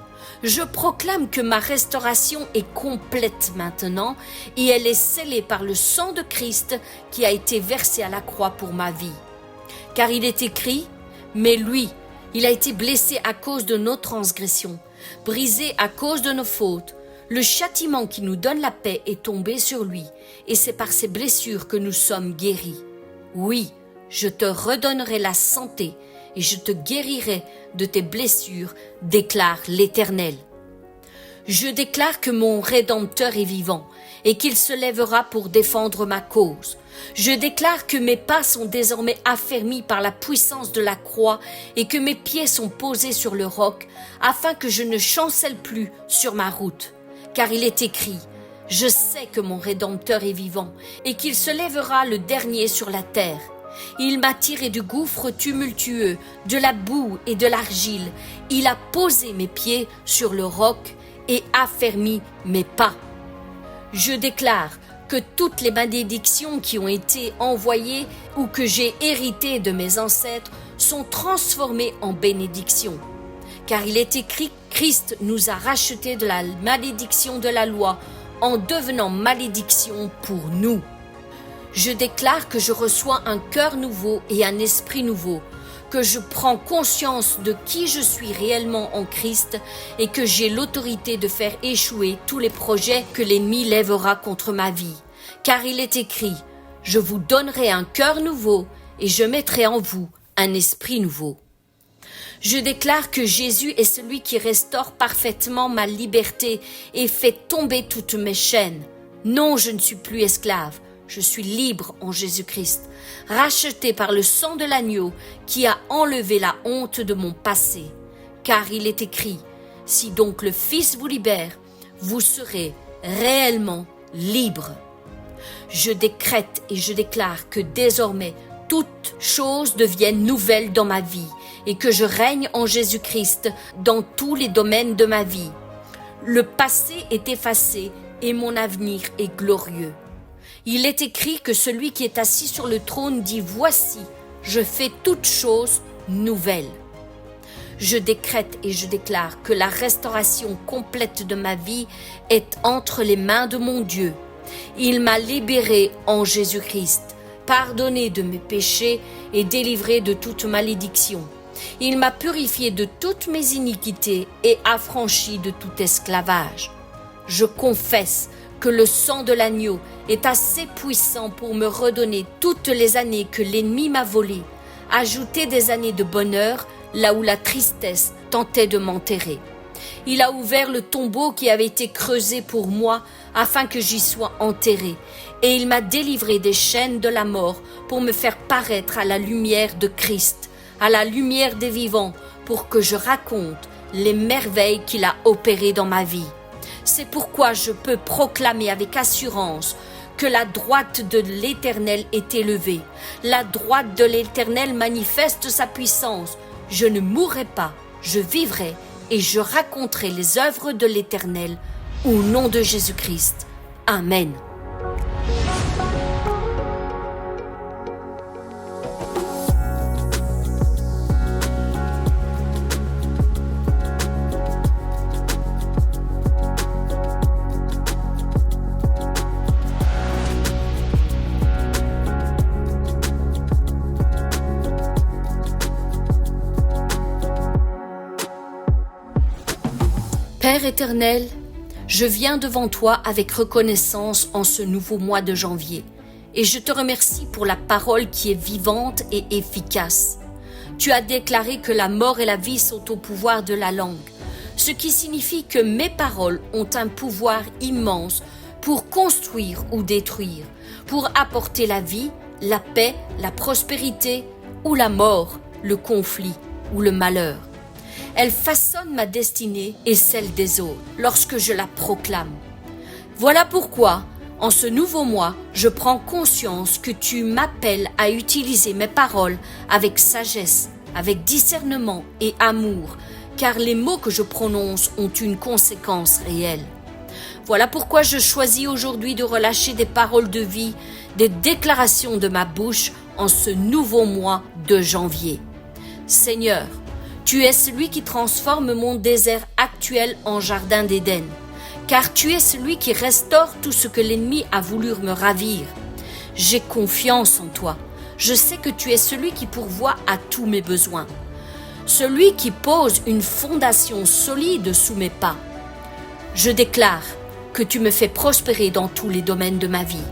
Je proclame que ma restauration est complète maintenant et elle est scellée par le sang de Christ qui a été versé à la croix pour ma vie. Car il est écrit, mais lui, il a été blessé à cause de nos transgressions, brisé à cause de nos fautes. Le châtiment qui nous donne la paix est tombé sur lui, et c'est par ses blessures que nous sommes guéris. Oui, je te redonnerai la santé, et je te guérirai de tes blessures, déclare l'Éternel. Je déclare que mon Rédempteur est vivant, et qu'il se lèvera pour défendre ma cause. Je déclare que mes pas sont désormais affermis par la puissance de la croix et que mes pieds sont posés sur le roc, afin que je ne chancelle plus sur ma route. Car il est écrit, je sais que mon Rédempteur est vivant et qu'il se lèvera le dernier sur la terre. Il m'a tiré du gouffre tumultueux, de la boue et de l'argile. Il a posé mes pieds sur le roc et affermi mes pas. Je déclare que toutes les malédictions qui ont été envoyées ou que j'ai héritées de mes ancêtres sont transformées en bénédictions. Car il est écrit, Christ nous a rachetés de la malédiction de la loi en devenant malédiction pour nous. Je déclare que je reçois un cœur nouveau et un esprit nouveau, que je prends conscience de qui je suis réellement en Christ et que j'ai l'autorité de faire échouer tous les projets que l'ennemi lèvera contre ma vie. Car il est écrit, je vous donnerai un cœur nouveau et je mettrai en vous un esprit nouveau. Je déclare que Jésus est celui qui restaure parfaitement ma liberté et fait tomber toutes mes chaînes. Non, je ne suis plus esclave. Je suis libre en Jésus-Christ, racheté par le sang de l'agneau qui a enlevé la honte de mon passé. Car il est écrit, si donc le Fils vous libère, vous serez réellement libre. Je décrète et je déclare que désormais toutes choses deviennent nouvelles dans ma vie et que je règne en Jésus-Christ dans tous les domaines de ma vie. Le passé est effacé et mon avenir est glorieux. Il est écrit que celui qui est assis sur le trône dit « Voici, je fais toutes choses nouvelles ». Je décrète et je déclare que la restauration complète de ma vie est entre les mains de mon Dieu. Il m'a libéré en Jésus-Christ, pardonné de mes péchés et délivré de toute malédiction. Il m'a purifié de toutes mes iniquités et affranchi de tout esclavage. Je confesse que le sang de l'agneau est assez puissant pour me redonner toutes les années que l'ennemi m'a volées, ajouter des années de bonheur là où la tristesse tentait de m'enterrer. Il a ouvert le tombeau qui avait été creusé pour moi afin que j'y sois enterré, et il m'a délivré des chaînes de la mort pour me faire paraître à la lumière de Christ, à la lumière des vivants, pour que je raconte les merveilles qu'il a opérées dans ma vie. C'est pourquoi je peux proclamer avec assurance que la droite de l'Éternel est élevée. La droite de l'Éternel manifeste sa puissance. Je ne mourrai pas, je vivrai et je raconterai les œuvres de l'Éternel au nom de Jésus-Christ. Amen. Père éternel, je viens devant toi avec reconnaissance en ce nouveau mois de janvier et je te remercie pour la parole qui est vivante et efficace. Tu as déclaré que la mort et la vie sont au pouvoir de la langue, ce qui signifie que mes paroles ont un pouvoir immense pour construire ou détruire, pour apporter la vie, la paix, la prospérité ou la mort, le conflit ou le malheur. Elle façonne ma destinée et celle des autres lorsque je la proclame. Voilà pourquoi, en ce nouveau mois, je prends conscience que tu m'appelles à utiliser mes paroles avec sagesse, avec discernement et amour, car les mots que je prononce ont une conséquence réelle. Voilà pourquoi je choisis aujourd'hui de relâcher des paroles de vie, des déclarations de ma bouche en ce nouveau mois de janvier. Seigneur, tu es celui qui transforme mon désert actuel en jardin d'Éden, car tu es celui qui restaure tout ce que l'ennemi a voulu me ravir. J'ai confiance en toi. Je sais que tu es celui qui pourvoit à tous mes besoins, celui qui pose une fondation solide sous mes pas. Je déclare que tu me fais prospérer dans tous les domaines de ma vie.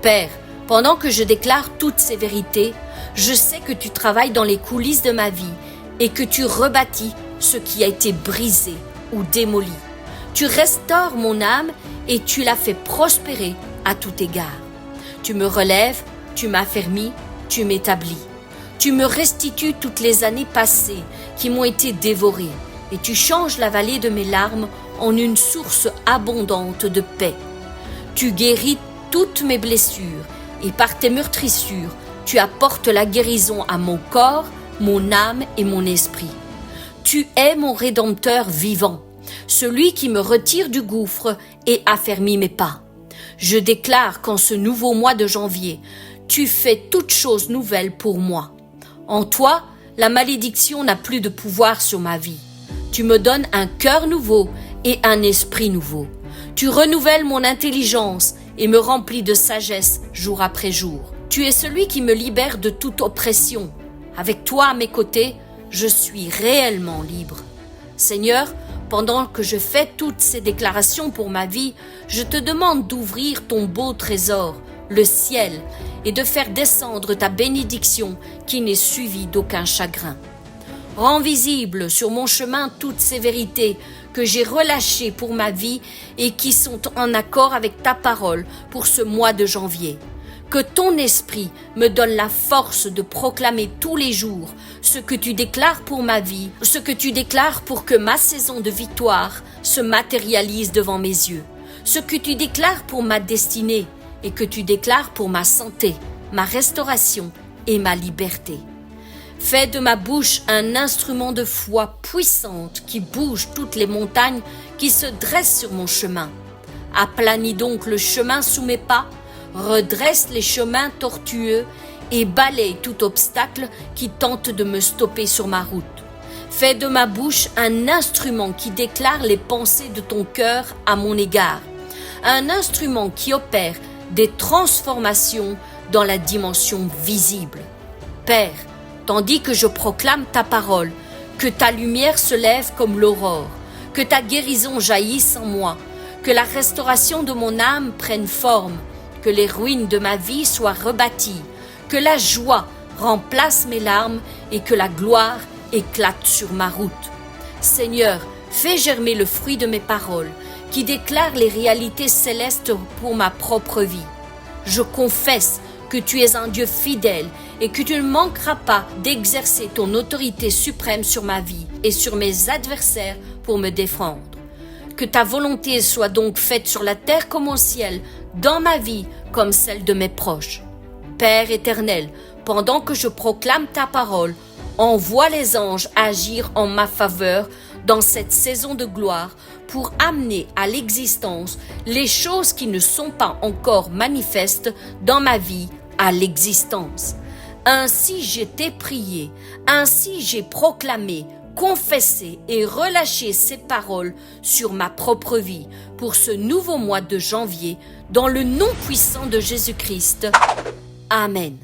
Père, pendant que je déclare toutes ces vérités, je sais que tu travailles dans les coulisses de ma vie et que tu rebâtis ce qui a été brisé ou démoli. Tu restaures mon âme et tu la fais prospérer à tout égard. Tu me relèves, tu m'affermis, tu m'établis. Tu me restitues toutes les années passées qui m'ont été dévorées et tu changes la vallée de mes larmes en une source abondante de paix. Tu guéris toutes mes blessures et par tes meurtrissures, tu apportes la guérison à mon corps, mon âme et mon esprit. Tu es mon Rédempteur vivant, celui qui me retire du gouffre et affermit mes pas. Je déclare qu'en ce nouveau mois de janvier, tu fais toutes choses nouvelles pour moi. En toi, la malédiction n'a plus de pouvoir sur ma vie. Tu me donnes un cœur nouveau et un esprit nouveau. Tu renouvelles mon intelligence et me remplis de sagesse jour après jour. Tu es celui qui me libère de toute oppression. Avec toi à mes côtés, je suis réellement libre. Seigneur, pendant que je fais toutes ces déclarations pour ma vie, je te demande d'ouvrir ton beau trésor, le ciel, et de faire descendre ta bénédiction qui n'est suivie d'aucun chagrin. Rends visible sur mon chemin toutes ces vérités que j'ai relâchées pour ma vie et qui sont en accord avec ta parole pour ce mois de janvier. Que ton esprit me donne la force de proclamer tous les jours ce que tu déclares pour ma vie, ce que tu déclares pour que ma saison de victoire se matérialise devant mes yeux, ce que tu déclares pour ma destinée et que tu déclares pour ma santé, ma restauration et ma liberté. Fais de ma bouche un instrument de foi puissante qui bouge toutes les montagnes qui se dressent sur mon chemin. Aplanis donc le chemin sous mes pas, redresse les chemins tortueux et balaye tout obstacle qui tente de me stopper sur ma route. Fais de ma bouche un instrument qui déclare les pensées de ton cœur à mon égard, un instrument qui opère des transformations dans la dimension visible. Père, tandis que je proclame ta parole, que ta lumière se lève comme l'aurore, que ta guérison jaillisse en moi, que la restauration de mon âme prenne forme, que les ruines de ma vie soient rebâties, que la joie remplace mes larmes et que la gloire éclate sur ma route. Seigneur, fais germer le fruit de mes paroles, qui déclarent les réalités célestes pour ma propre vie. Je confesse que tu es un Dieu fidèle et que tu ne manqueras pas d'exercer ton autorité suprême sur ma vie et sur mes adversaires pour me défendre. Que ta volonté soit donc faite sur la terre comme au ciel, dans ma vie comme celle de mes proches. Père éternel, pendant que je proclame ta parole, envoie les anges agir en ma faveur dans cette saison de gloire pour amener à l'existence les choses qui ne sont pas encore manifestes dans ma vie à l'existence. Ainsi j'ai été prié, ainsi j'ai proclamé, confessé et relâché ces paroles sur ma propre vie pour ce nouveau mois de janvier, dans le nom puissant de Jésus-Christ. Amen.